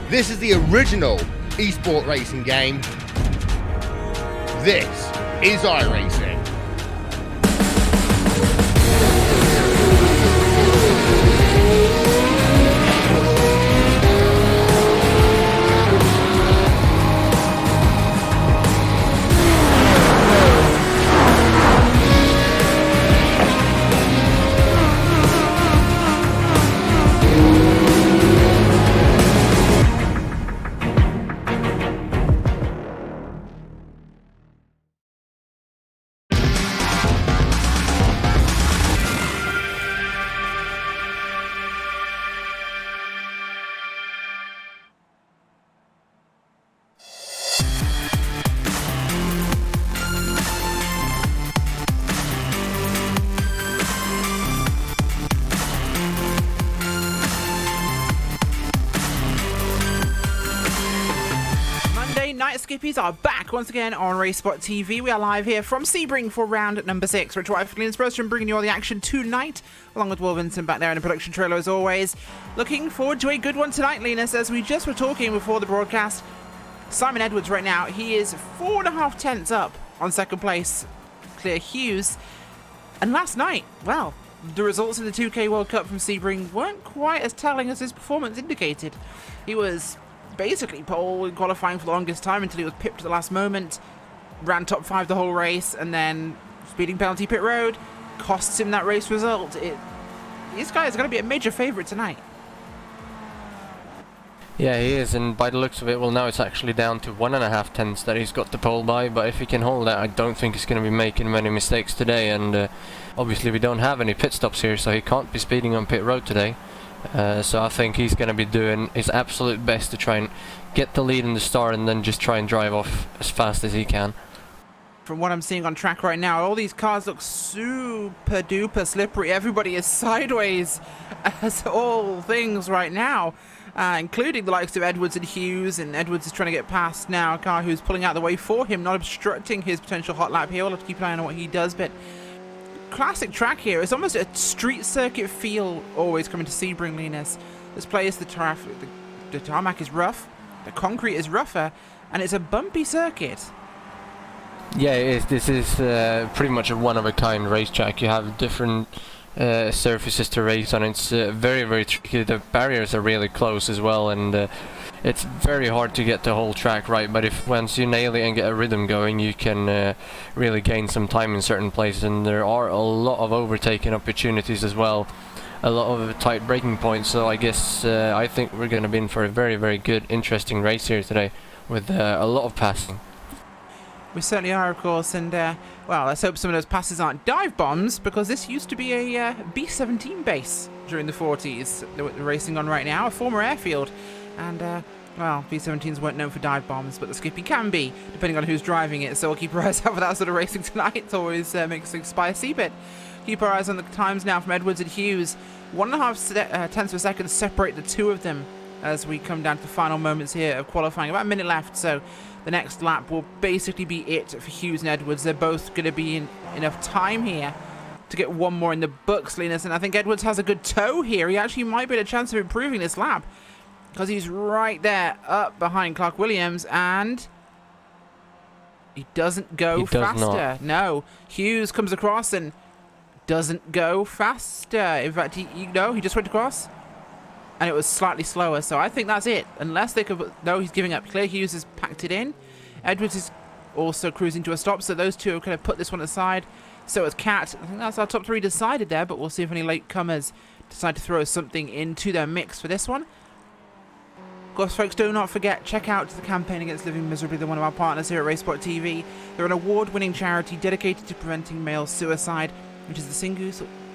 This is the original esport racing game. This is iRacing. Skippys are back once again on RaceSpotTV. We are live here from Sebring for round number 6. Rich White for Inspiration, bringing you all the action tonight, along with Will Vincent back there in the production trailer as always. Looking forward to a good one tonight, Linus, as we just were talking before the broadcast. Simon Edwards right now, he is 4.5 tenths up on second place, Clear Hughes. And last night, well, the results of the 2K World Cup from Sebring weren't quite as telling as his performance indicated. He was basically pole in qualifying for the longest time until he was pipped at the last moment, ran top 5 the whole race, and then speeding penalty pit road costs him that race result. This guy is going to be a major favourite tonight. Yeah, he is, and by the looks of it, well, now it's actually down to 1.5 tenths that he's got the pole by, but if he can hold that, I don't think he's going to be making many mistakes today, and obviously we don't have any pit stops here, so he can't be speeding on pit road today. So I think he's going to be doing his absolute best to try and get the lead in the start and then just try and drive off as fast as he can. From what I'm seeing on track right now, all these cars look super duper slippery. Everybody is sideways as all things right now, including the likes of Edwards and Hughes, and Edwards is trying to get past now a car who's pulling out the way for him, not obstructing his potential hot lap here. We'll have to keep an eye on what he does, but classic track here. It's almost a street circuit feel always coming to Sebring, Linus. This place, the tarmac is rough, the concrete is rougher, and it's a bumpy circuit. Yeah, it is. This is pretty much a one-of-a-kind racetrack. You have different surfaces to race on. It's very, very tricky. The barriers are really close as well, and it's very hard to get the whole track right, but if once you nail it and get a rhythm going, you can really gain some time in certain places, and there are a lot of overtaking opportunities as well, a lot of tight braking points, so I guess I think we're going to be in for a very, very good, interesting race here today, with a lot of passing. We certainly are, of course, and well, let's hope some of those passes aren't dive bombs, because this used to be a B-17 base during the 40s that we're racing on right now, a former airfield. And, well, B-17s weren't known for dive bombs, but the Skippy can be, depending on who's driving it. So we'll keep our eyes out for that sort of racing tonight. It always makes things spicy, but keep our eyes on the times now from Edwards and Hughes. 1.5 tenths of a second separate the two of them as we come down to the final moments here of qualifying. About a minute left, so the next lap will basically be it for Hughes and Edwards. They're both going to be in enough time here to get one more in the books, Linus. And I think Edwards has a good toe here. He actually might be at a chance of improving this lap, because he's right there up behind Clark Williams, and he doesn't go faster. No, Hughes comes across and doesn't go faster. In fact, he just went across and it was slightly slower. So I think that's it. Unless they could, no, he's giving up. Clear Hughes has packed it in. Edwards is also cruising to a stop. So those two are going to put this one aside. So is Cat. I think that's our top 3 decided there, but we'll see if any latecomers decide to throw something into their mix for this one. Of course, folks, do not forget, check out the Campaign Against Living Miserably. They're one of our partners here at RaceSpotTV. They're an award-winning charity dedicated to preventing male suicide, which is the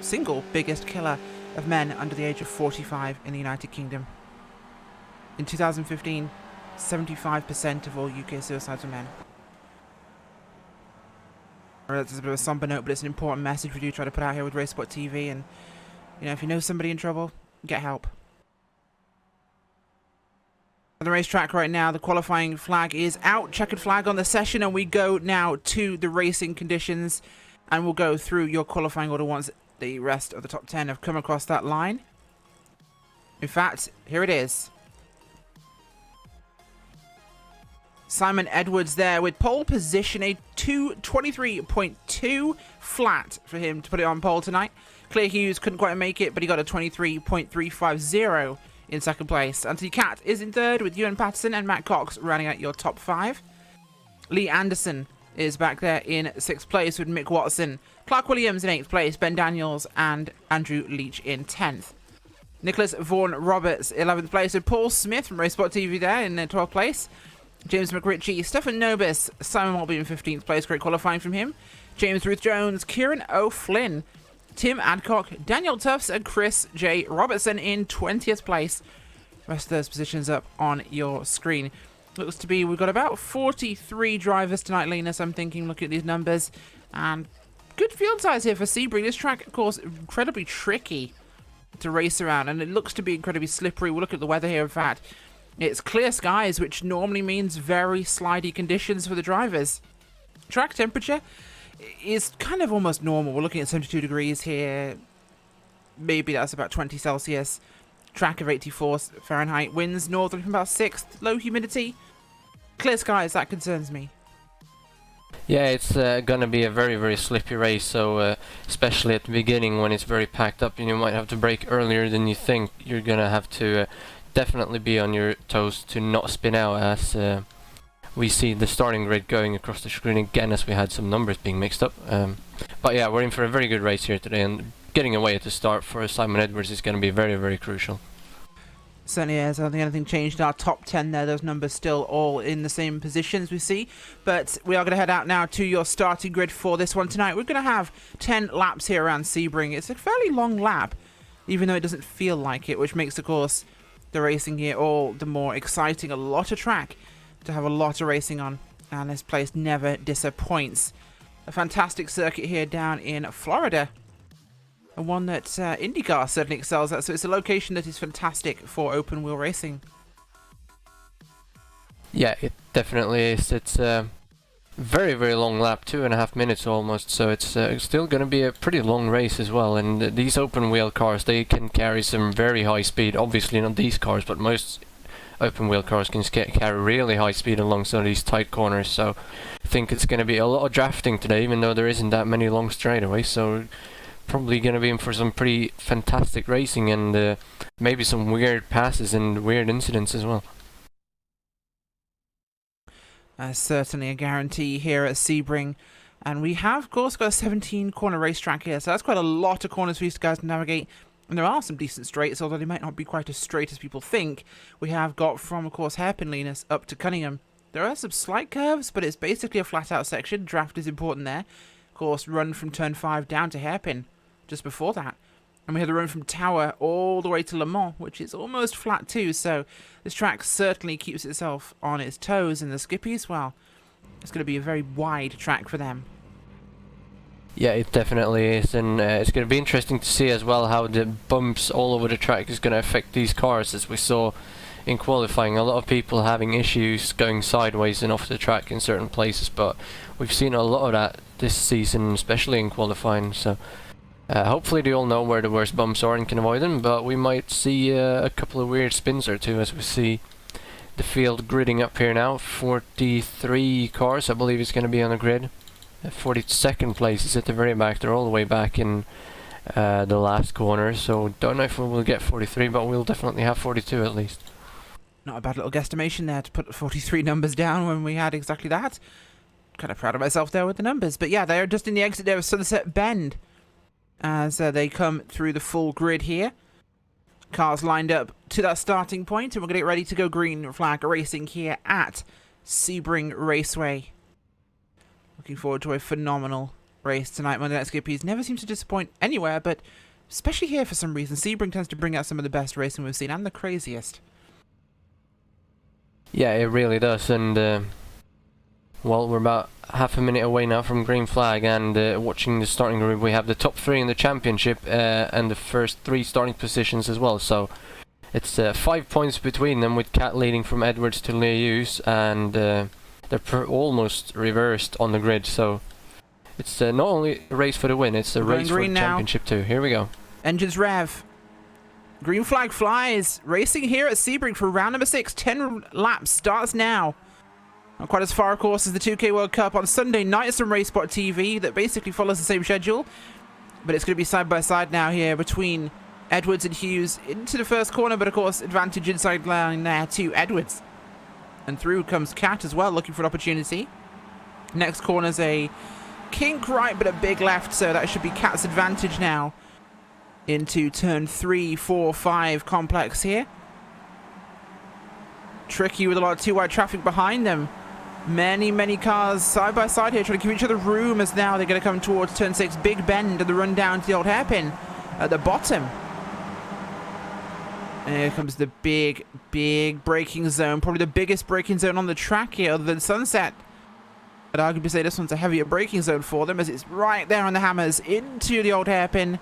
single biggest killer of men under the age of 45 in the United Kingdom. In 2015, 75% of all UK suicides were men. That's a bit of a somber note, but it's an important message we do try to put out here with RaceSpotTV. And, you know, if you know somebody in trouble, get help. On the racetrack right now, the qualifying flag is out, checkered flag on the session, and we go now to the racing conditions, and we'll go through your qualifying order once the rest of the top 10 have come across that line. In fact, here it is. Simon Edwards there with pole position, a 2:23.2 flat for him to put it on pole tonight. Clear Hughes couldn't quite make it, but he got a 23.350 in second place. Anthony Catt is in third with Ewan Patterson and Matt Cox running out your top 5. Lee Anderson is back there in 6th place with Mick Watson. Clark Williams in 8th place, Ben Daniels and Andrew Leach in 10th. Nicholas Vaughan Roberts, 11th place with Paul Smith from RaceSpotTV there in 12th place. James McRitchie, Stefan Nobis, Simon Mulby in 15th place, great qualifying from him. James Ruth Jones, Kieran O'Flynn, Tim Adcock, Daniel Tufts and Chris J. Robertson in 20th place. Rest of those positions up on your screen. Looks to be we've got about 43 drivers tonight, Linus. I'm thinking, look at these numbers. And good field size here for Sebring. This track, of course, incredibly tricky to race around. And it looks to be incredibly slippery. We'll look at the weather here, in fact. It's clear skies, which normally means very slidey conditions for the drivers. Track temperature is kind of almost normal. We're looking at 72 degrees here. Maybe that's about 20 Celsius. Track of 84 Fahrenheit. Winds northern from about 6. Low humidity. Clear skies, that concerns me. Yeah, it's going to be a very, very slippy race, so especially at the beginning when it's very packed up and you might have to brake earlier than you think, you're going to have to definitely be on your toes to not spin out, as we see the starting grid going across the screen again as we had some numbers being mixed up. But yeah, we're in for a very good race here today, and getting away at the start for Simon Edwards is going to be very, very crucial. Certainly is. I don't think anything changed in our top 10 there. Those numbers still all in the same positions we see. But we are going to head out now to your starting grid for this one tonight. We're going to have 10 laps here around Sebring. It's a fairly long lap, even though it doesn't feel like it, which makes, of course, the racing here all the more exciting. A lot of track to have a lot of racing on, and this place never disappoints. A fantastic circuit here down in Florida, and one that IndyCar certainly excels at, so it's a location that is fantastic for open wheel racing. Yeah, it definitely is. It's a very, very long lap, 2.5 minutes almost, so it's still going to be a pretty long race as well. And these open wheel cars, they can carry some very high speed. Obviously not these cars, but most open wheel cars can carry really high speed along some of these tight corners, so I think it's going to be a lot of drafting today, even though there isn't that many long straightaways, so probably going to be in for some pretty fantastic racing and maybe some weird passes and weird incidents as well. Certainly a guarantee here at Sebring. And we have, of course, got a 17-corner racetrack here, so that's quite a lot of corners for these guys to navigate. And there are some decent straights, although they might not be quite as straight as people think. We have got from, of course, Hairpin Linus up to Cunningham. There are some slight curves, but it's basically a flat-out section. Draft is important there. Of course, run from turn 5 down to Hairpin just before that. And we have the run from Tower all the way to Le Mans, which is almost flat too. So this track certainly keeps itself on its toes. And the Skippys, well, it's going to be a very wide track for them. Yeah, it definitely is, and it's going to be interesting to see as well how the bumps all over the track is going to affect these cars, as we saw in qualifying. A lot of people having issues going sideways and off the track in certain places, but we've seen a lot of that this season, especially in qualifying, so hopefully they all know where the worst bumps are and can avoid them, but we might see a couple of weird spins or two as we see the field gridding up here now. 43 cars, I believe, is going to be on the grid. 42nd place is at the very back. They're all the way back in the last corner, so don't know if we will get 43, but we'll definitely have 42 at least. Not a bad little guesstimation there to put 43 numbers down when we had exactly that. Kind of proud of myself there with the numbers. But yeah, they're just in the exit there of Sunset Bend as they come through the full grid here. Cars lined up to that starting point, and we're going to get ready to go green flag racing here at Sebring Raceway. Looking forward to a phenomenal race tonight. Monday Night Skippys never seems to disappoint anywhere, but especially here for some reason. Sebring tends to bring out some of the best racing we've seen, and the craziest. Yeah, it really does, and well, we're about half a minute away now from green flag, and watching the starting grid, we have the top 3 in the championship and the first 3 starting positions as well, so it's 5 points between them, with Cat leading from Edwards to Hughes, and they're almost reversed on the grid, so it's not only a race for the win, it's a race for the championship too. Here we go. Engines rev. Green flag flies. Racing here at Sebring for round number 6. 10 laps starts now. Not quite as far, of course, as the 2K World Cup on Sunday night. It's from RaceSpotTV that basically follows the same schedule. But it's going to be side by side now here between Edwards and Hughes into the first corner. But, of course, advantage inside line there to Edwards. And through comes Cat as well, looking for an opportunity. Next corner's a kink right, but a big left. So that should be Cat's advantage now into turn 3, 4, 5 complex here. Tricky with a lot of too wide traffic behind them. Many cars side by side here trying to give each other room as now they're going to come towards turn 6. Big bend and the run down to the old hairpin at the bottom. And here comes the big braking zone. Probably the biggest braking zone on the track here other than Sunset. I'd arguably say this one's a heavier braking zone for them as it's right there on the hammers into the old hairpin.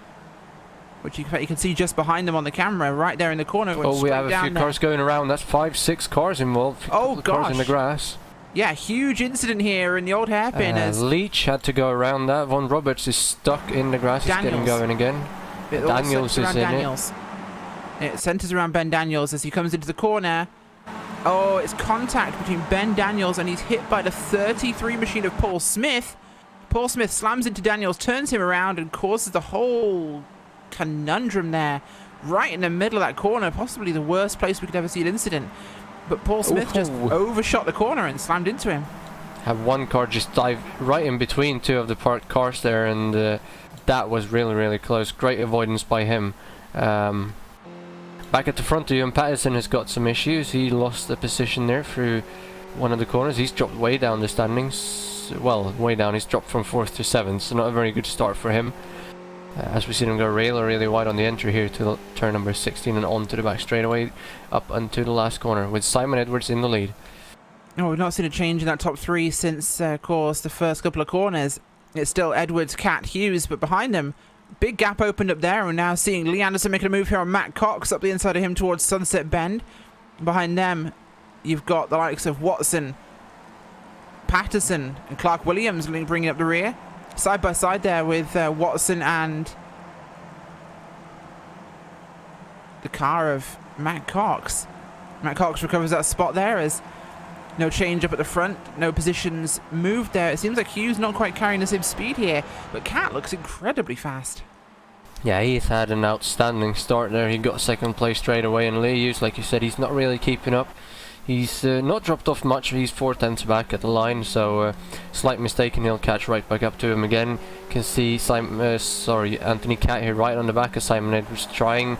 Which you can see just behind them on the camera, right there in the corner. Oh, we have a few cars going around. That's 5, 6 cars involved. Oh, gosh. Cars in the grass. Yeah, huge incident here in the old hairpin. As Leach had to go around that. Von Roberts is stuck in the grass. He's getting going again. Daniels is in it. It centers around Ben Daniels as he comes into the corner. Oh, it's contact between Ben Daniels and he's hit by the 33 machine of Paul Smith. Paul Smith slams into Daniels, turns him around and causes the whole conundrum there. Right in the middle of that corner. Possibly the worst place we could ever see an incident. But Paul Smith just overshot the corner and slammed into him. Have one car just dive right in between two of the parked cars there, and that was really close. Great avoidance by him. Back at the front of you, and Patterson has got some issues. He lost the position there through one of the corners. He's dropped way down the standings. Well, way down. He's dropped from 4th to 7th, so not a very good start for him. As we see him go really wide on the entry here to turn number 16 and on to the back straightaway up onto the last corner with Simon Edwards in the lead. Oh, we've not seen a change in that top 3 since, of course, the first couple of corners. It's still Edwards, Cat, Hughes, but behind them, big gap opened up there. We're now seeing Lee Anderson making a move here on Matt Cox up the inside of him towards Sunset Bend. Behind them, you've got the likes of Watson, Patterson, and Clark Williams bringing up the rear. Side by side there with Watson and the car of Matt Cox. Matt Cox recovers that spot there as no change up at the front, no positions moved there. It seems like Hughes not quite carrying the same speed here, but Cat looks incredibly fast. Yeah, he's had an outstanding start there. He got 2nd place straight away, and Lee Hughes, like you said, he's not really keeping up. He's not dropped off much. He's 4 tenths back at the line, so slight mistake and he'll catch right back up to him again. Can see Anthony Cat here right on the back of Simon Edwards, trying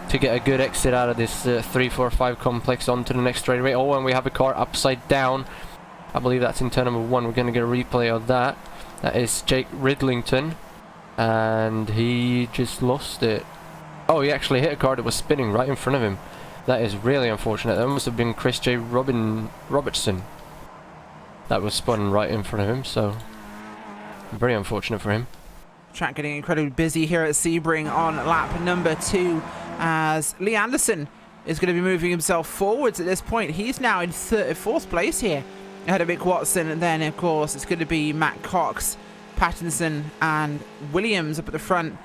to get a good exit out of this 3-4-5 complex onto the next straightaway. Oh, and we have a car upside down. I believe that's in turn number 1. We're going to get a replay of that. That is Jake Ridlington, and he just lost it. Oh, he actually hit a car that was spinning right in front of him. That is really unfortunate. That must have been Chris J. Robertson. That was spun right in front of him, so very unfortunate for him. Track getting incredibly busy here at Sebring on lap number 2 as Lee Anderson is going to be moving himself forwards at this point. He's now in 4th place here ahead of Mick Watson, and then of course it's going to be Matt Cox, Pattinson and Williams up at the front.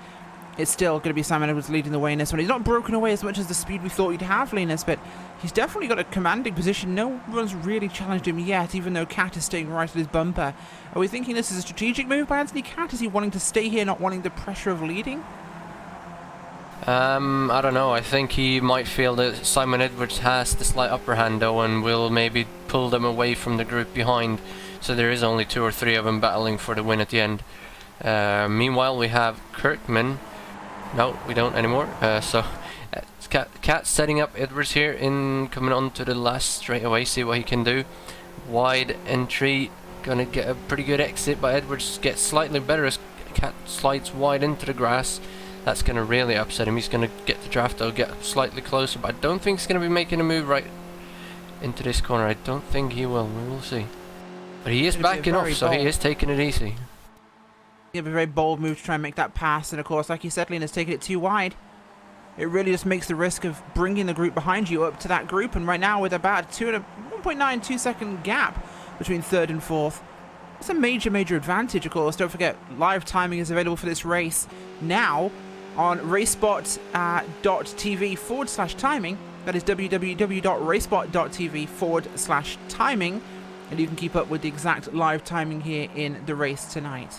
It's still going to be Simon Edwards leading the way in this one. He's not broken away as much as the speed we thought he'd have, Linus, but he's definitely got a commanding position. No one's really challenged him yet, even though Cat is staying right at his bumper. Are we thinking this is a strategic move by Anthony Cat? Is he wanting to stay here, not wanting the pressure of leading? I don't know. I think he might feel that Simon Edwards has the slight upper hand, though, and will maybe pull them away from the group behind. So there is only 2 or 3 of them battling for the win at the end. Meanwhile, we have Kirkman. No, we don't anymore. So Cat setting up Edwards here in coming on to the last straightaway. See what he can do. Wide entry, gonna get a pretty good exit, but Edwards gets slightly better as Cat slides wide into the grass. That's gonna really upset him. He's gonna get the draft though, get slightly closer, but I don't think he's gonna be making a move right into this corner. I don't think he will. We will see. But he is backing off, so he is taking it easy. You have a very bold move to try and make that pass, and of course, like you said, Lena's taking it too wide. It really just makes the risk of bringing the group behind you up to that group, and right now with about 1.92 second gap between 3rd and 4th, it's a major advantage. Of course, don't forget, live timing is available for this race now on RaceSpot.tv/timing. That is www.racespot.tv/timing. and you can keep up with the exact live timing here in the race tonight.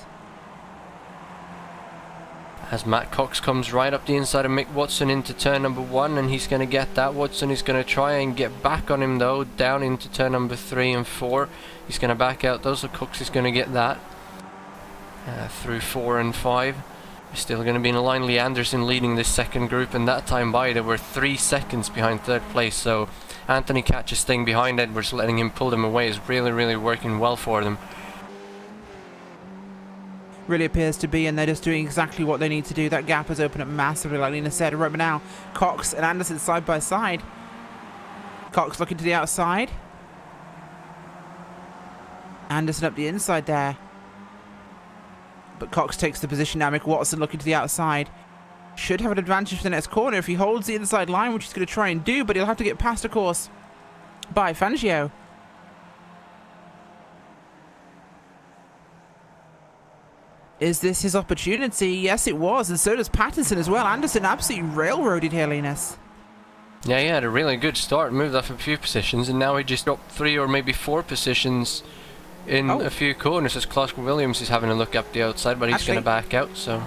As Matt Cox comes right up the inside of Mick Watson into turn number 1, and he's going to get that. Watson is going to try and get back on him though, down into turn number 3 and 4. He's going to back out those, so Cox is going to get that. Through 4 and 5. We're still going to be in a line. Lee Anderson leading this second group, and that time by they were 3 seconds behind third place, so Anthony Catch is staying behind Edwards, letting him pull them away is really working well for them. Really appears to be, and they're just doing exactly what they need to do. That gap has opened up massively, like Lena said. Right now, Cox and Anderson side by side. Cox looking to the outside. Anderson up the inside there. But Cox takes the position now. Mick Watson looking to the outside. Should have an advantage for the next corner if he holds the inside line, which he's going to try and do, but he'll have to get past, of course, by Fangio. Is this his opportunity? Yes, it was, and so does Pattinson as well. Anderson absolutely railroaded here, Linus. Yeah, he had a really good start, moved up a few positions, and now he just dropped 3 or maybe 4 positions in a few corners as Clark Williams is having a look up the outside, but he's going to back out, so...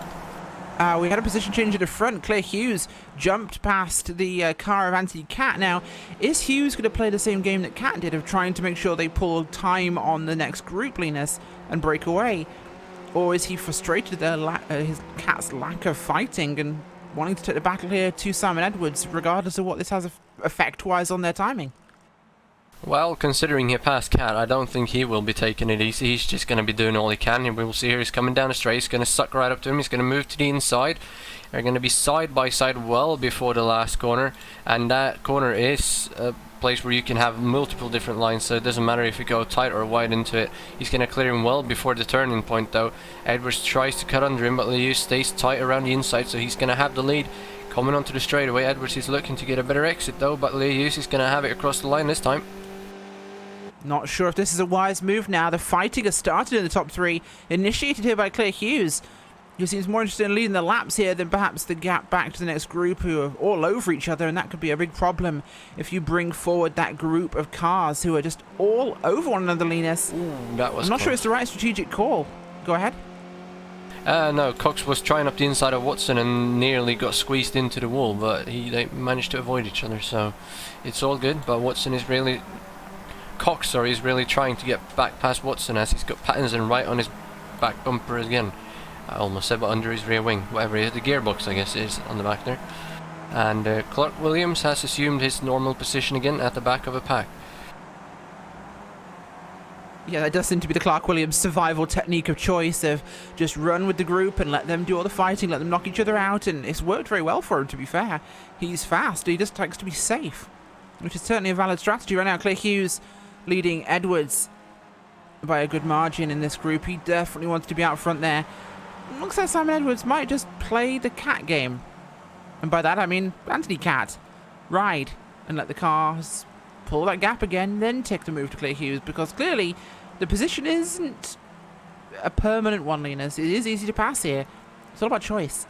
we had a position change at the front. Claire Hughes jumped past the car of Anthony Cat. Now, is Hughes going to play the same game that Cat did of trying to make sure they pull time on the next group, Linus, and break away? Or is he frustrated at his Cat's lack of fighting and wanting to take the battle here to Simon Edwards, regardless of what this has effect-wise on their timing? Well, considering he passed Cat, I don't think he will be taking it easy. He's just going to be doing all he can. And we'll see here, he's coming down the straight. He's going to suck right up to him. He's going to move to the inside. They're going to be side by side well before the last corner. And that corner is a place where you can have multiple different lines, so it doesn't matter if you go tight or wide into it. He's going to clear him well before the turning point though. Edwards tries to cut under him, but Liu stays tight around the inside, so he's going to have the lead. Coming onto the straightaway, Edwards is looking to get a better exit though, but Liu is going to have it across the line this time. Not sure if this is a wise move now. The fighting has started in the top 3, initiated here by Claire Hughes, who seems more interested in leading the laps here than perhaps the gap back to the next group, who are all over each other, and that could be a big problem if you bring forward that group of cars who are just all over one another, Linus. Ooh, that was I'm not sure it's the right strategic call. Go ahead. No, Cox was trying up the inside of Watson and nearly got squeezed into the wall, but they managed to avoid each other, so it's all good. But Cox is really trying to get back past Watson as he's got Pattinson right on his back bumper again. I almost said, but under his rear wing, whatever it is, the gearbox I guess is on the back there. And Clark Williams has assumed his normal position again at the back of a pack. Yeah, that does seem to be the Clark Williams survival technique of choice, of just run with the group and let them do all the fighting, let them knock each other out, and it's worked very well for him, to be fair. He's fast, he just likes to be safe, which is certainly a valid strategy right now. Claire Hughes leading Edwards by a good margin in this group. He definitely wants to be out front there. Looks like Simon Edwards might just play the Cat game. And by that I mean Anthony Cat. Ride and let the cars pull that gap again, then take the move to Claire Hughes, because clearly the position isn't a permanent one, Linus. It is easy to pass here. It's all about choice.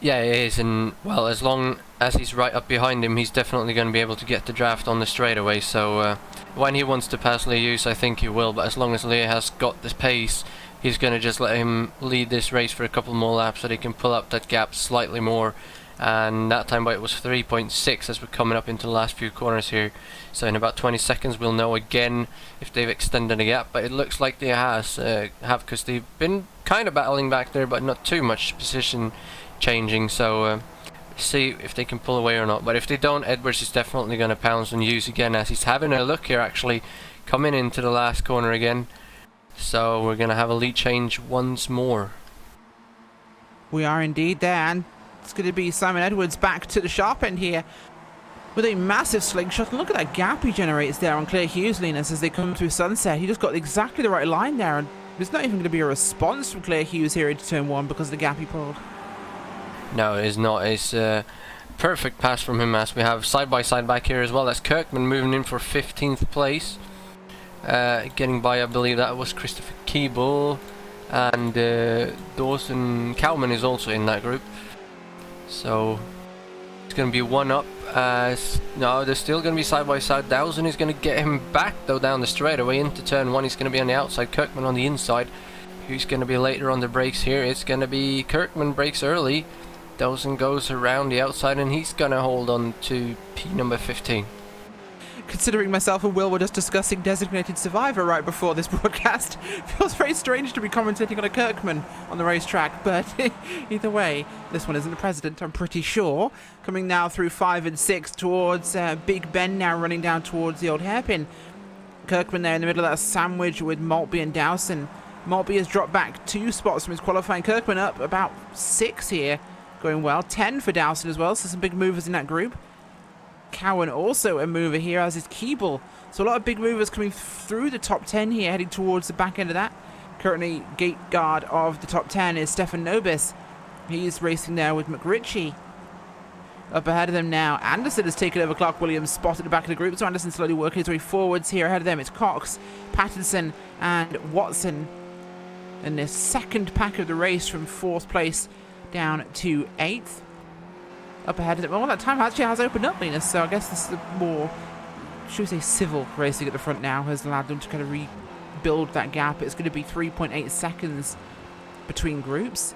Yeah, it is, and well, as long as he's right up behind him, he's definitely going to be able to get the draft on the straightaway, so when he wants to pass Liu, I think he will, but as long as Liu has got this pace, he's going to just let him lead this race for a couple more laps so that he can pull up that gap slightly more. And that time by it was 3.6 as we're coming up into the last few corners here, so in about 20 seconds we'll know again if they've extended the gap, but it looks like they have, because they've been kind of battling back there, but not too much position changing, so see if they can pull away or not. But if they don't, Edwards is definitely going to pounce on Hughes again, as he's having a look here actually coming into the last corner again, so we're going to have a lead change once more. We are indeed there, and it's going to be Simon Edwards back to the sharp end here with a massive slingshot, and look at that gap he generates there on Claire Hughes, Linus, as they come through Sunset. He just got exactly the right line there, and there's not even going to be a response from Claire Hughes here into turn 1 because of the gap he pulled. No, it is not. It's a perfect pass from him, as we have side by side back here as well. That's Kirkman moving in for 15th place. Getting by, I believe that was Christopher Keeble, and Dawson Cowman is also in that group. So it's going to be one up. No, they're still going to be side by side. Dowson is going to get him back though down the straightaway into turn 1. He's going to be on the outside. Kirkman on the inside. Who's going to be later on the brakes here? It's going to be Kirkman brakes early. Dawson goes around the outside and he's going to hold on to P number 15. Considering myself and Will were just discussing Designated Survivor right before this broadcast, feels very strange to be commentating on a Kirkman on the racetrack, but either way, this one isn't the president, I'm pretty sure. Coming now through 5 and 6 towards Big Ben, now running down towards the old hairpin. Kirkman there in the middle of that sandwich with Maltby and Dowson. Maltby has dropped back 2 spots from his qualifying. Kirkman up about 6 here, going well. 10 for Dowson as well, so some big movers in that group. Cowan also a mover here, as is Keeble. So a lot of big movers coming through the top 10 here, heading towards the back end of that. Currently, gate guard of the top 10 is Stefan Nobis. He's racing there with McRitchie. Up ahead of them now, Anderson has taken over Clark Williams' spot at the back of the group. So Anderson slowly working his way forwards here. Ahead of them, it's Cox, Pattinson, and Watson. And the second pack of the race from 4th place down to 8th. Up ahead of them. Well, that time actually has opened up, Linus, so I guess this is the more, should we say, civil racing at the front now has allowed them to kind of rebuild that gap. It's going to be 3.8 seconds between groups.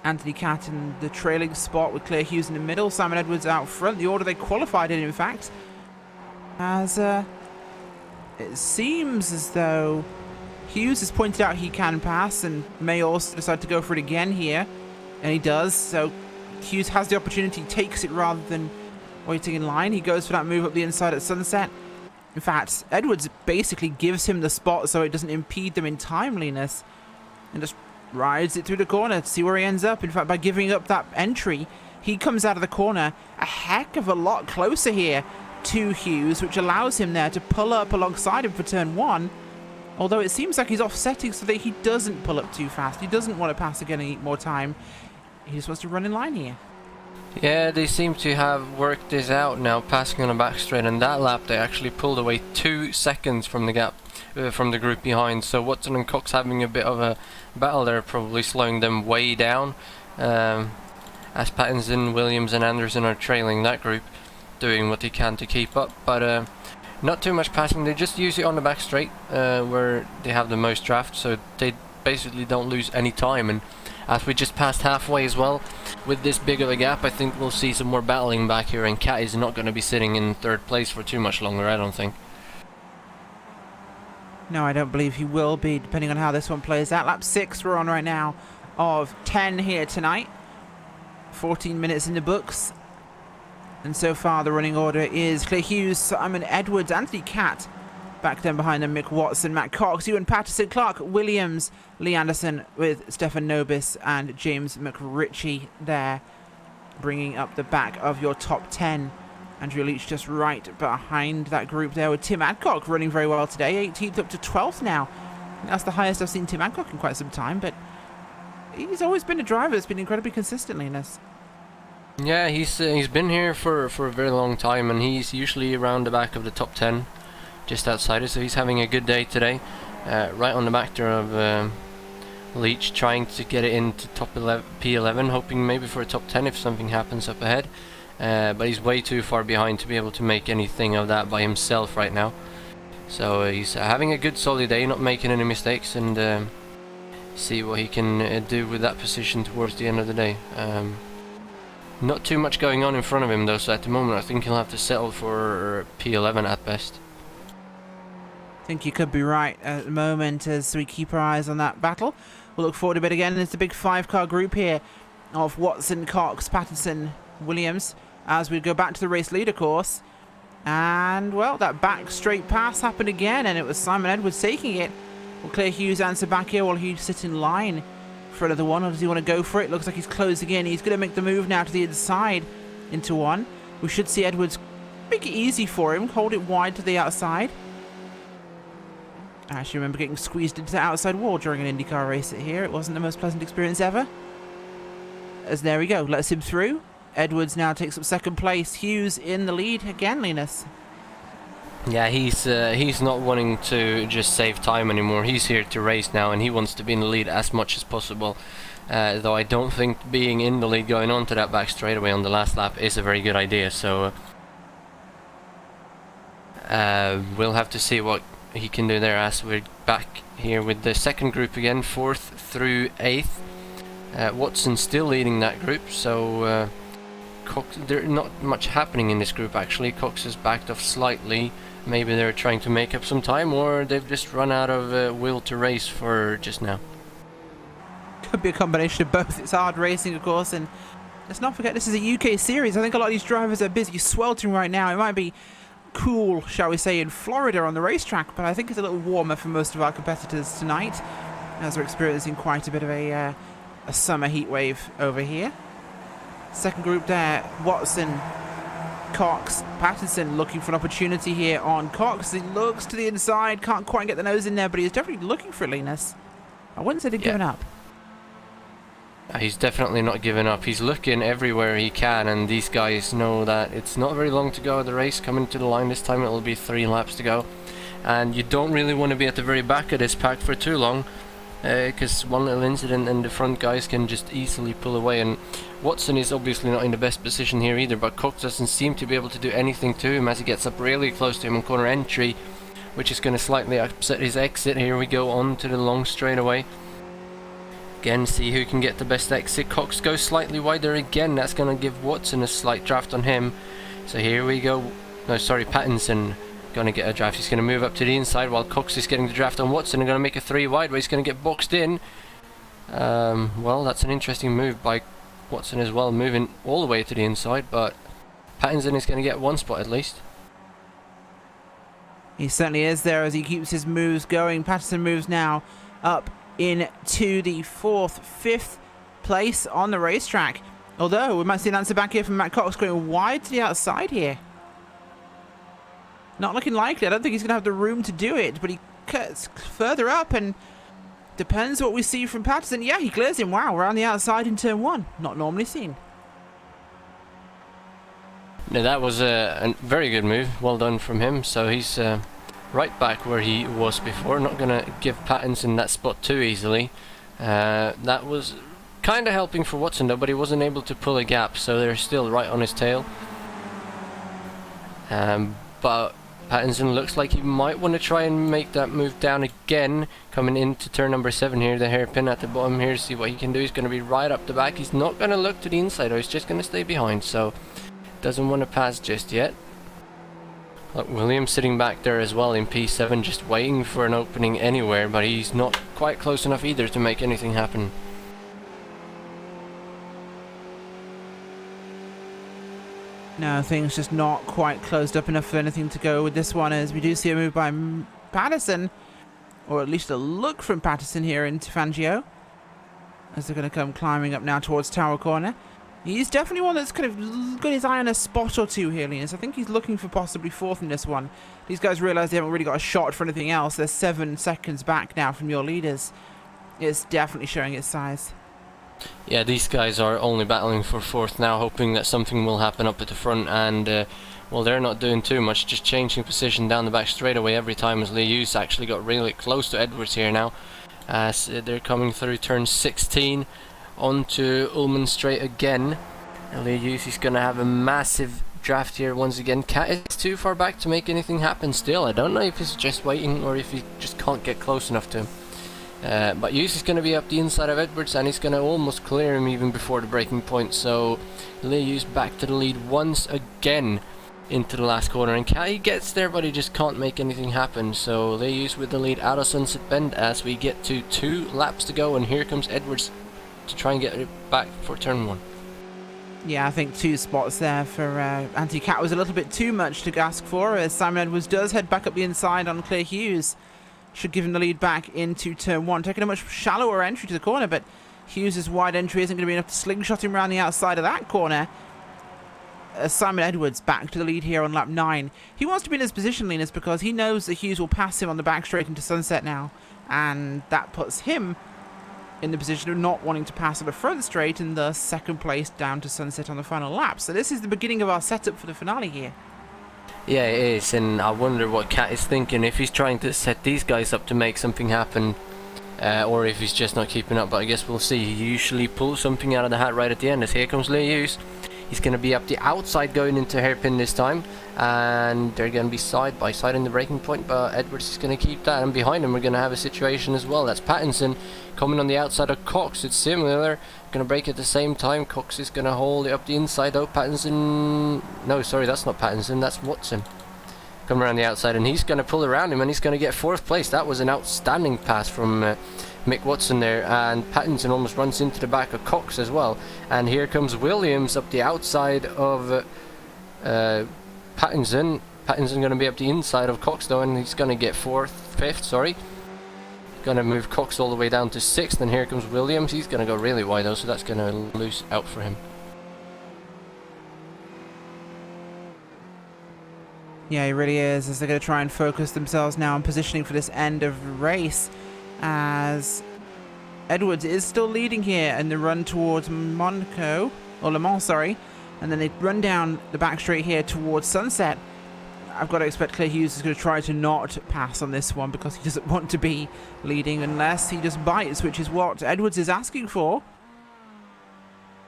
Anthony Catt in the trailing spot with Claire Hughes in the middle. Simon Edwards out front. The order they qualified in fact. As it seems as though Hughes has pointed out he can pass and may also decide to go for it again here. And he does, so Hughes has the opportunity, takes it rather than waiting in line. He goes for that move up the inside at Sunset. In fact, Edwards basically gives him the spot so it doesn't impede them in timeliness and just rides it through the corner to see where he ends up. In fact, by giving up that entry, he comes out of the corner a heck of a lot closer here to Hughes, which allows him there to pull up alongside him for turn 1. Although it seems like he's offsetting so that he doesn't pull up too fast. He doesn't want to pass again and eat more time. He just wants to run in line here. Yeah, they seem to have worked this out now, passing on a back straight, and that lap they actually pulled away 2 seconds from the gap, from the group behind. So Watson and Cox having a bit of a battle there, probably slowing them way down. As Pattinson, Williams and Anderson are trailing that group, doing what they can to keep up, but not too much passing. They just use it on the back straight, where they have the most draft, so they basically don't lose any time. And as we just passed halfway as well, with this big of a gap, I think we'll see some more battling back here, and Cat is not going to be sitting in 3rd place for too much longer, I don't think. No, I don't believe he will be, depending on how this one plays out. Lap 6 we're on right now of 10 here tonight. 14 minutes in the books. And so far the running order is Clay Hughes, Simon Edwards, Anthony Catt. Back then behind them, Mick Watson, Matt Cox, Ewan Patterson, Clark Williams, Lee Anderson with Stefan Nobis and James McRitchie there, bringing up the back of your top 10. Andrew Leach just right behind that group there with Tim Adcock running very well today, 18th up to 12th now. That's the highest I've seen Tim Adcock in quite some time, but he's always been a driver that's been incredibly consistently in this. Yeah, he's been here for a very long time, and he's usually around the back of the top 10. Just outside it, so he's having a good day today. Right on the back there of Leach, trying to get it into top 11, P11, hoping maybe for a top 10 if something happens up ahead. But he's way too far behind to be able to make anything of that by himself right now. So he's having a good solid day, not making any mistakes, and see what he can do with that position towards the end of the day. Not too much going on in front of him though, so at the moment I think he'll have to settle for P11 at best. I think you could be right at the moment as we keep our eyes on that battle. We'll look forward a bit again. There's the big 5-car group here of Watson, Cox, Pattinson, Williams, as we go back to the race leader course. And, well, that back straight pass happened again, and it was Simon Edwards taking it. Will Clay Hughes answer back here while Hughes sits in line for another one, or does he want to go for it? Looks like he's closing in. He's going to make the move now to the inside into one. We should see Edwards make it easy for him, hold it wide to the outside. I actually remember getting squeezed into the outside wall during an IndyCar race here. It wasn't the most pleasant experience ever. As there we go, lets him through. Edwards now takes up 2nd place. Hughes in the lead again, Linus. Yeah, he's not wanting to just save time anymore. He's here to race now, and he wants to be in the lead as much as possible. though I don't think being in the lead going on to that back straightaway on the last lap is a very good idea, so we'll have to see what he can do there as we're back here with the second group again, 4th through 8th. Watson still leading that group, so Cox, there's not much happening in this group actually. Cox has backed off slightly. Maybe they're trying to make up some time, or they've just run out of will to race for just now. Could be a combination of both. It's hard racing, of course, and let's not forget this is a UK series. I think a lot of these drivers are busy sweltering right now. It might be cool, shall we say, in Florida on the racetrack, but I think it's a little warmer for most of our competitors tonight, as we're experiencing quite a bit of a summer heat wave over here. Second group there, Watson, Cox, Pattinson looking for an opportunity here on Cox. He looks to the inside, can't quite get the nose in there, but he's definitely looking for Linus. I wouldn't say they've given up. He's definitely not giving up. He's looking everywhere he can, and these guys know that it's not very long to go of the race. Coming to the line this time, it'll be 3 laps to go, and you don't really want to be at the very back of this pack for too long, because one little incident and the front guys can just easily pull away. And Watson is obviously not in the best position here either, but Cox doesn't seem to be able to do anything to him as he gets up really close to him on corner entry, which is going to slightly upset his exit. Here we go on to the long straightaway. Again, see who can get the best exit. Cox goes slightly wider again. That's going to give Watson a slight draft on him. So here we go. No, sorry, Pattinson going to get a draft. He's going to move up to the inside while Cox is getting the draft on Watson and going to make a 3 wide where he's going to get boxed in. Well, that's an interesting move by Watson as well, moving all the way to the inside, but Pattinson is going to get 1 spot at least. He certainly is there as he keeps his moves going. Pattinson moves now up into the 4th, 5th place on the racetrack. Although we might see an answer back here from Matt Cox going wide to the outside here. Not looking likely. I don't think he's going to have the room to do it, but he cuts further up and depends what we see from Patterson. Yeah, he clears him. Wow, around the outside in turn 1. Not normally seen. Now that was a very good move. Well done from him. So he's right back where he was before. Not going to give Pattinson that spot too easily. That was kind of helping for Watson though, but he wasn't able to pull a gap, so they're still right on his tail. But Pattinson looks like he might want to try and make that move down again, coming into turn number 7 here, the hairpin at the bottom here, see what he can do. He's going to be right up the back. He's not going to look to the inside, or he's just going to stay behind, so doesn't want to pass just yet. Look, Williams sitting back there as well in P7, just waiting for an opening anywhere, but he's not quite close enough either to make anything happen. No, things just not quite closed up enough for anything to go with this one, as we do see a move by Patterson, or at least a look from Patterson here into Fangio, as they're going to come climbing up now towards Tower Corner. He's definitely one that's kind of got his eye on a spot or two here, Linus. I think he's looking for possibly 4th in this one. These guys realise they haven't really got a shot for anything else. They're 7 seconds back now from your leaders. It's definitely showing its size. Yeah, these guys are only battling for 4th now, hoping that something will happen up at the front, and well, they're not doing too much, just changing position down the back straightaway every time, as Lee Hughes actually got really close to Edwards here now, as they're coming through turn 16 onto Ullman Straight again. Lee Hughes is going to have a massive draft here once again. Cat is too far back to make anything happen still. I don't know if he's just waiting or if he just can't get close enough to him. But Hughes is going to be up the inside of Edwards, and he's going to almost clear him even before the breaking point. So Lee Hughes back to the lead once again into the last corner, and he gets there, but he just can't make anything happen. So Lee Hughes with the lead out of Sunset Bend as we get to 2 laps to go, and here comes Edwards to try and get it back for turn 1. Yeah, I think 2 spots there for Anti-Cat was a little bit too much to ask for, as Simon Edwards does head back up the inside on Claire Hughes. Should give him the lead back into turn 1, taking a much shallower entry to the corner, but Hughes' wide entry isn't going to be enough to slingshot him around the outside of that corner. Simon Edwards back to the lead here on lap 9. He wants to be in his position, Linus, because he knows that Hughes will pass him on the back straight into Sunset now, and that puts him in the position of not wanting to pass on the front straight, and thus 2nd place down to Sunset on the final lap. So this is the beginning of our setup for the finale here. Yeah, it is, and I wonder what Cat is thinking, if he's trying to set these guys up to make something happen or if he's just not keeping up, but I guess we'll see. He usually pulls something out of the hat right at the end, as here comes Lewis. He's going to be up the outside going into hairpin this time, and they're going to be side by side in the breaking point, but Edwards is going to keep that, and behind him we're going to have a situation as well. That's Pattinson coming on the outside of Cox. It's similar, going to break at the same time. Cox is going to hold it up the inside though. Pattinson, no sorry, that's not Pattinson, that's Watson. Coming around the outside, and he's going to pull around him, and he's going to get 4th place. That was an outstanding pass from Mick Watson there, and Pattinson almost runs into the back of Cox as well. And here comes Williams up the outside of Pattinson. Pattinson going to be up the inside of Cox though, and he's going to get 5th, sorry. Going to move Cox all the way down to 6th, and here comes Williams. He's going to go really wide though, so that's going to loose out for him. Yeah, he really is, as they're going to try and focus themselves now on positioning for this end of race, as Edwards is still leading here in the run towards Monaco, or Le Mans, sorry, and then they run down the back straight here towards Sunset. I've got to expect Claire Hughes is going to try to not pass on this one, because he doesn't want to be leading unless he just bites, which is what Edwards is asking for.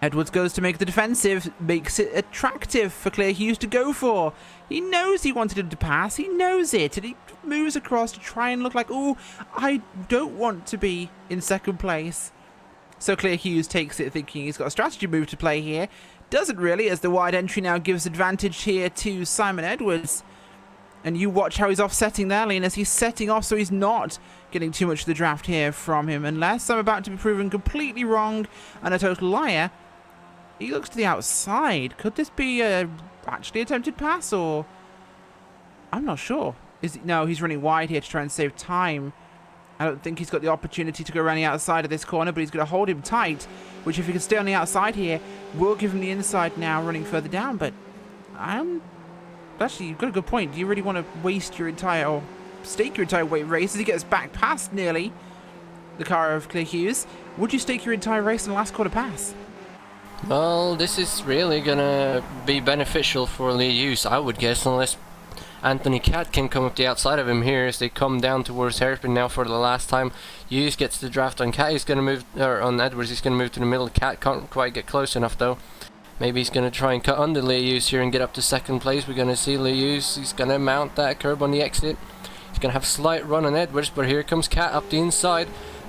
Edwards goes to make the defensive, makes it attractive for Claire Hughes to go for. He knows he wanted him to pass, he knows it, and he moves across to try and look like, oh, I don't want to be in 2nd place. So Claire Hughes takes it thinking he's got a strategy move to play here. Doesn't really, as the wide entry now gives advantage here to Simon Edwards. And you watch how he's offsetting there, Linus. He's setting off so he's not getting too much of the draft here from him. Unless I'm about to be proven completely wrong and a total liar. He looks to the outside. Could this be a actually attempted pass, or I'm not sure. No, he's running wide here to try and save time. I don't think he's got the opportunity to go around the outside of this corner, but he's going to hold him tight, which if he can stay on the outside here, will give him the inside now running further down. But actually, you've got a good point. Do you really want to waste your entire, or stake your entire weight race as he gets back past nearly the car of Claire Hughes? Would you stake your entire race in the last quarter pass? Well, this is really gonna be beneficial for Lee Hughes, I would guess, unless Anthony Cat can come up the outside of him here as they come down towards hairpin now for the last time. Hughes gets the draft on Cat. He's gonna move, or on Edwards. He's gonna move to the middle. Cat can't quite get close enough though. Maybe he's gonna try and cut under Lee Hughes here and get up to 2nd place. We're gonna see Lee Hughes. He's gonna mount that curb on the exit. He's gonna have a slight run on Edwards, but here comes Cat up the inside.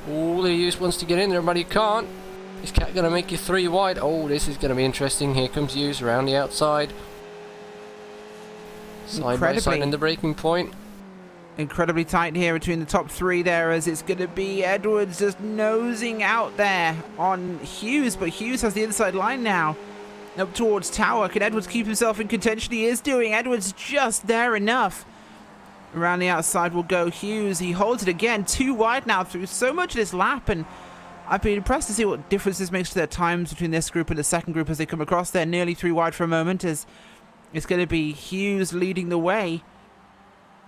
Oh, Lee Hughes wants to get in there, but he can't. Is Cat going to make you 3 wide? Oh, this is going to be interesting. Here comes Hughes around the outside. Side by side in the breaking point. Incredibly tight here between the top 3 there, as it's going to be Edwards just nosing out there on Hughes, but Hughes has the inside line now. Up towards Tower. Can Edwards keep himself in contention? He is doing. Edwards just there enough. Around the outside will go Hughes. He holds it again. 2 wide now through so much of this lap, and I've been impressed to see what difference this makes to their times between this group and the second group as they come across. They're nearly 3 wide for a moment, as it's going to be Hughes leading the way.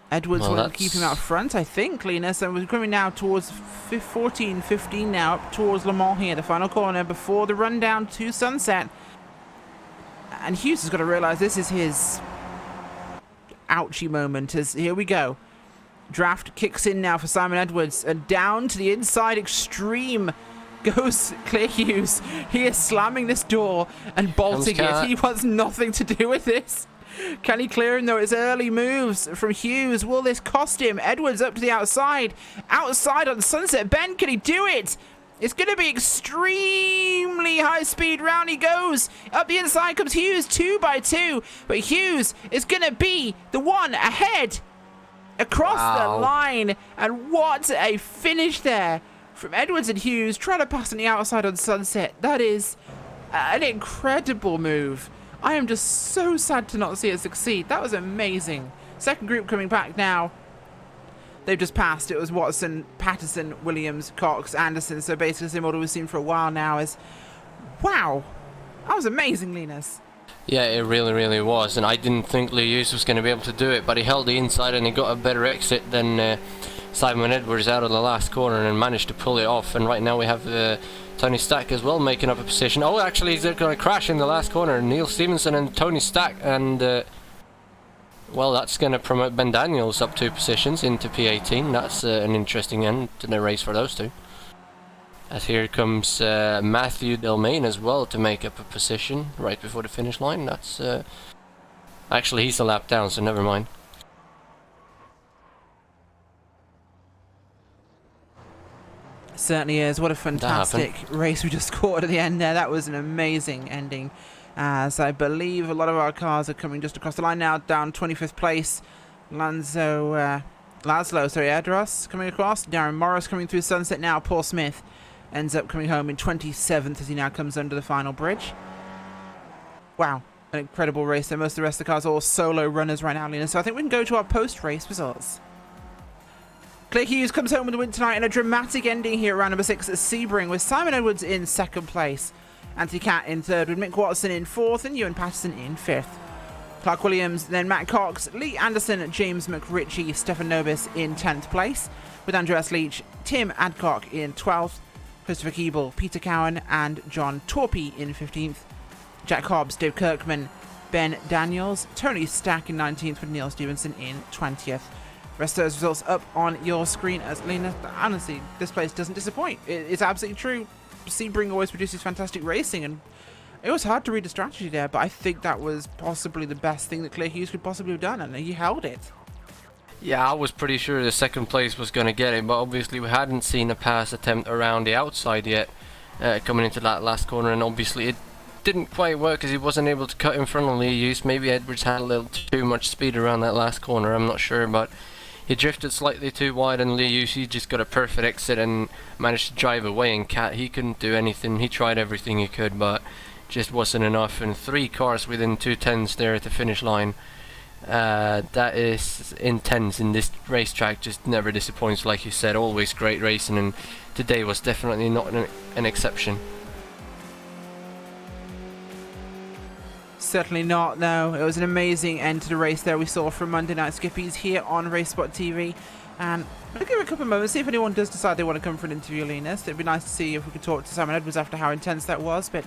Edwards will keep him out front, I think, Linus. And we're coming now towards 14, 15 now, up towards Le Mans here, the final corner before the run down to Sunset. And Hughes has got to realise this is his ouchy moment, as here we go. Draft kicks in now for Simon Edwards, and down to the inside extreme goes Claire Hughes. He is slamming this door and bolting it. He wants nothing to do with this. Can he clear him though? It's early moves from Hughes. Will this cost him? Edwards up to the outside. Outside on Sunset Bend. Can he do it? It's going to be extremely high speed. Round he goes. Up the inside comes Hughes, 2 by 2. But Hughes is going to be the one ahead. Across the line, and what a finish there from Edwards and Hughes, trying to pass on the outside on Sunset. That is an incredible move. I am just so sad to not see it succeed. That was amazing. Second group coming back now. They've just passed. It was Watson, Patterson, Williams, Cox, Anderson. So basically the same order we've seen for a while now. Is wow, that was amazing, Linus. Yeah, it really, really was, and I didn't think Lee Hughes was going to be able to do it, but he held the inside and he got a better exit than Simon Edwards out of the last corner and managed to pull it off. And right now we have Tony Stack as well making up a position. Oh, actually, he's going to crash in the last corner. Neil Stevenson and Tony Stack, and well, that's going to promote Ben Daniels up 2 positions into P18. That's an interesting end to the race for those two. As here comes Matthew Delmain as well to make up a position right before the finish line. That's actually, he's a lap down, so never mind. Certainly is. What a fantastic race we just caught at the end there. That was an amazing ending. As I believe a lot of our cars are coming just across the line now, down 25th place. Laszlo, Edros coming across. Darren Morris coming through Sunset now. Paul Smith ends up coming home in 27th as he now comes under the final bridge. Wow, an incredible race there. Most of the rest of the cars are all solo runners right now, Lena. So I think we can go to our post-race results. Claire Hughes comes home with the win tonight in a dramatic ending here at round number 6 at Sebring, with Simon Edwards in 2nd place, Anthony Catt in 3rd, with Mick Watson in 4th and Ewan Patterson in 5th. Clark Williams, then Matt Cox, Lee Anderson, James McRitchie, Stefan Nobis in 10th place, with Andrew S. Leach, Tim Adcock in 12th, Christopher Keeble, Peter Cowan and John Torpy in 15th, Jack Hobbs, Dave Kirkman, Ben Daniels, Tony Stack in 19th, with Neil Stevenson in 20th. Rest of those results up on your screen. As Lena, honestly, this place doesn't disappoint. It's absolutely true. Sebring always produces fantastic racing, and it was hard to read the strategy there, but I think that was possibly the best thing that Claire Hughes could possibly have done, and he held it. Yeah, I was pretty sure the 2nd place was going to get it, but obviously we hadn't seen a pass attempt around the outside yet, coming into that last corner, and obviously it didn't quite work because he wasn't able to cut in front of Lee Hughes. Maybe Edwards had a little too much speed around that last corner, I'm not sure, but he drifted slightly too wide, and Lee Hughes, he just got a perfect exit and managed to drive away. And Cat, he couldn't do anything. He tried everything he could, but just wasn't enough. And 3 cars within 2/10s there at the finish line. That is intense, and this racetrack just never disappoints, like you said. Always great racing, and today was definitely not an exception. Certainly not, no. It was an amazing end to the race there we saw from Monday Night Skippys here on RaceSpotTV. And I'll give it a couple of moments, see if anyone does decide they want to come for an interview, Linus. It'd be nice to see if we could talk to Simon Edwards after how intense that was. But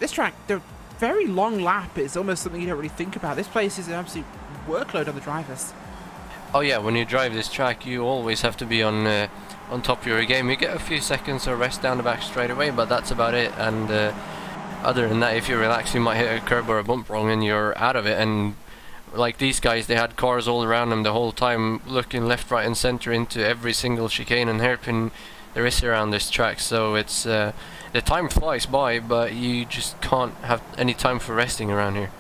this track, the very long lap is almost something you don't really think about. This place is an absolute workload on the drivers. Oh yeah, when you drive this track, you always have to be on top of your game. You get a few seconds of rest down the back straight away, but that's about it. And other than that, if you relax, you might hit a curb or a bump wrong and you're out of it. And like these guys, they had cars all around them the whole time, looking left, right and centre into every single chicane and hairpin there is around this track. So it's the time flies by, but you just can't have any time for resting around here.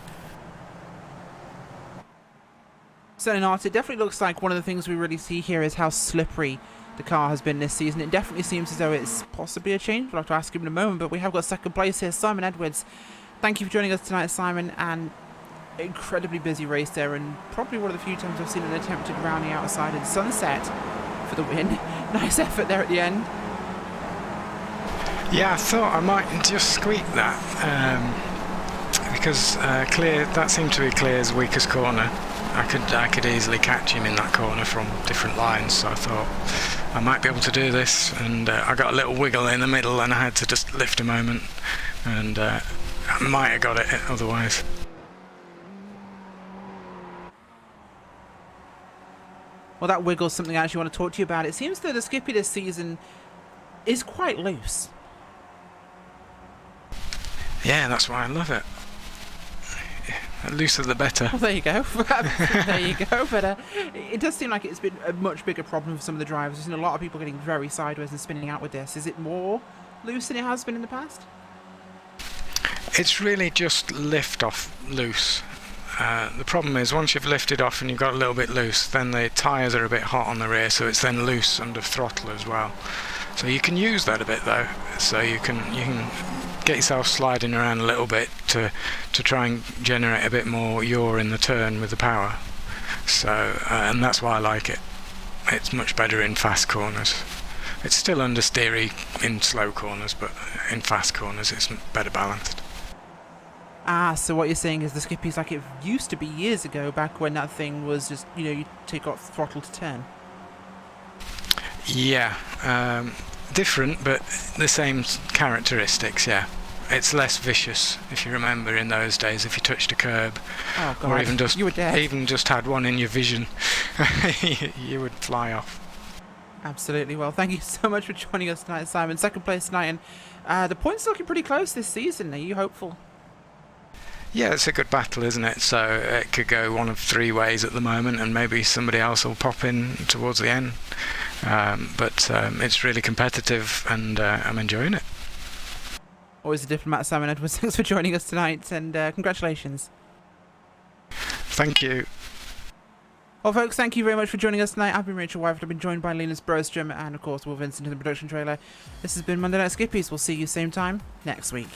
Certainly not. It definitely looks like one of the things we really see here is how slippery the car has been this season. It definitely seems as though it's possibly a change. We'll have to ask him in a moment, but we have got 2nd place here, Simon Edwards. Thank you for joining us tonight, Simon, and incredibly busy race there, and probably one of the few times I've seen an attempted rounding outside in Sunset for the win. Nice effort there at the end. Yeah, I thought I might just squeak that because that seemed to be Clear's weakest corner. I could easily catch him in that corner from different lines, so I thought I might be able to do this, and I got a little wiggle in the middle and I had to just lift a moment, and I might have got it otherwise. Well, that wiggle's something I actually want to talk to you about. It seems that the Skippy this season is quite loose. Yeah, that's why I love it. The looser the better. Well, there you go. There you go. But it does seem like it's been a much bigger problem for some of the drivers. I've seen a lot of people getting very sideways and spinning out with this. Is it more loose than it has been in the past? It's really just lift off loose. The problem is once you've lifted off and you've got a little bit loose, then the tyres are a bit hot on the rear, so it's then loose under throttle as well. So you can use that a bit though. So you can get yourself sliding around a little bit to try and generate a bit more yaw in the turn with the power. So and that's why I like it. It's much better in fast corners. It's still understeery in slow corners, but in fast corners it's better balanced. So what you're saying is the Skippy's like it used to be years ago, back when that thing was just, you take off throttle to turn. Yeah, different, but the same characteristics, yeah. It's less vicious, if you remember in those days, if you touched a curb, oh, God. or even just you were dead. even just had one in your vision, you would fly off. Absolutely. Well, thank you so much for joining us tonight, Simon. Second place tonight, and the points are looking pretty close this season. Are you hopeful? Yeah, it's a good battle, isn't it? So it could go one of three ways at the moment, and maybe somebody else will pop in towards the end. But it's really competitive, and I'm enjoying it. Always a diplomat, Simon Edwards. Thanks for joining us tonight, and congratulations. Thank you. Well, folks, thank you very much for joining us tonight. I've been Rachel Wyford. I've been joined by Linus Brostrom and, of course, Will Vincent in the production trailer. This has been Monday Night Skippies. We'll see you same time next week.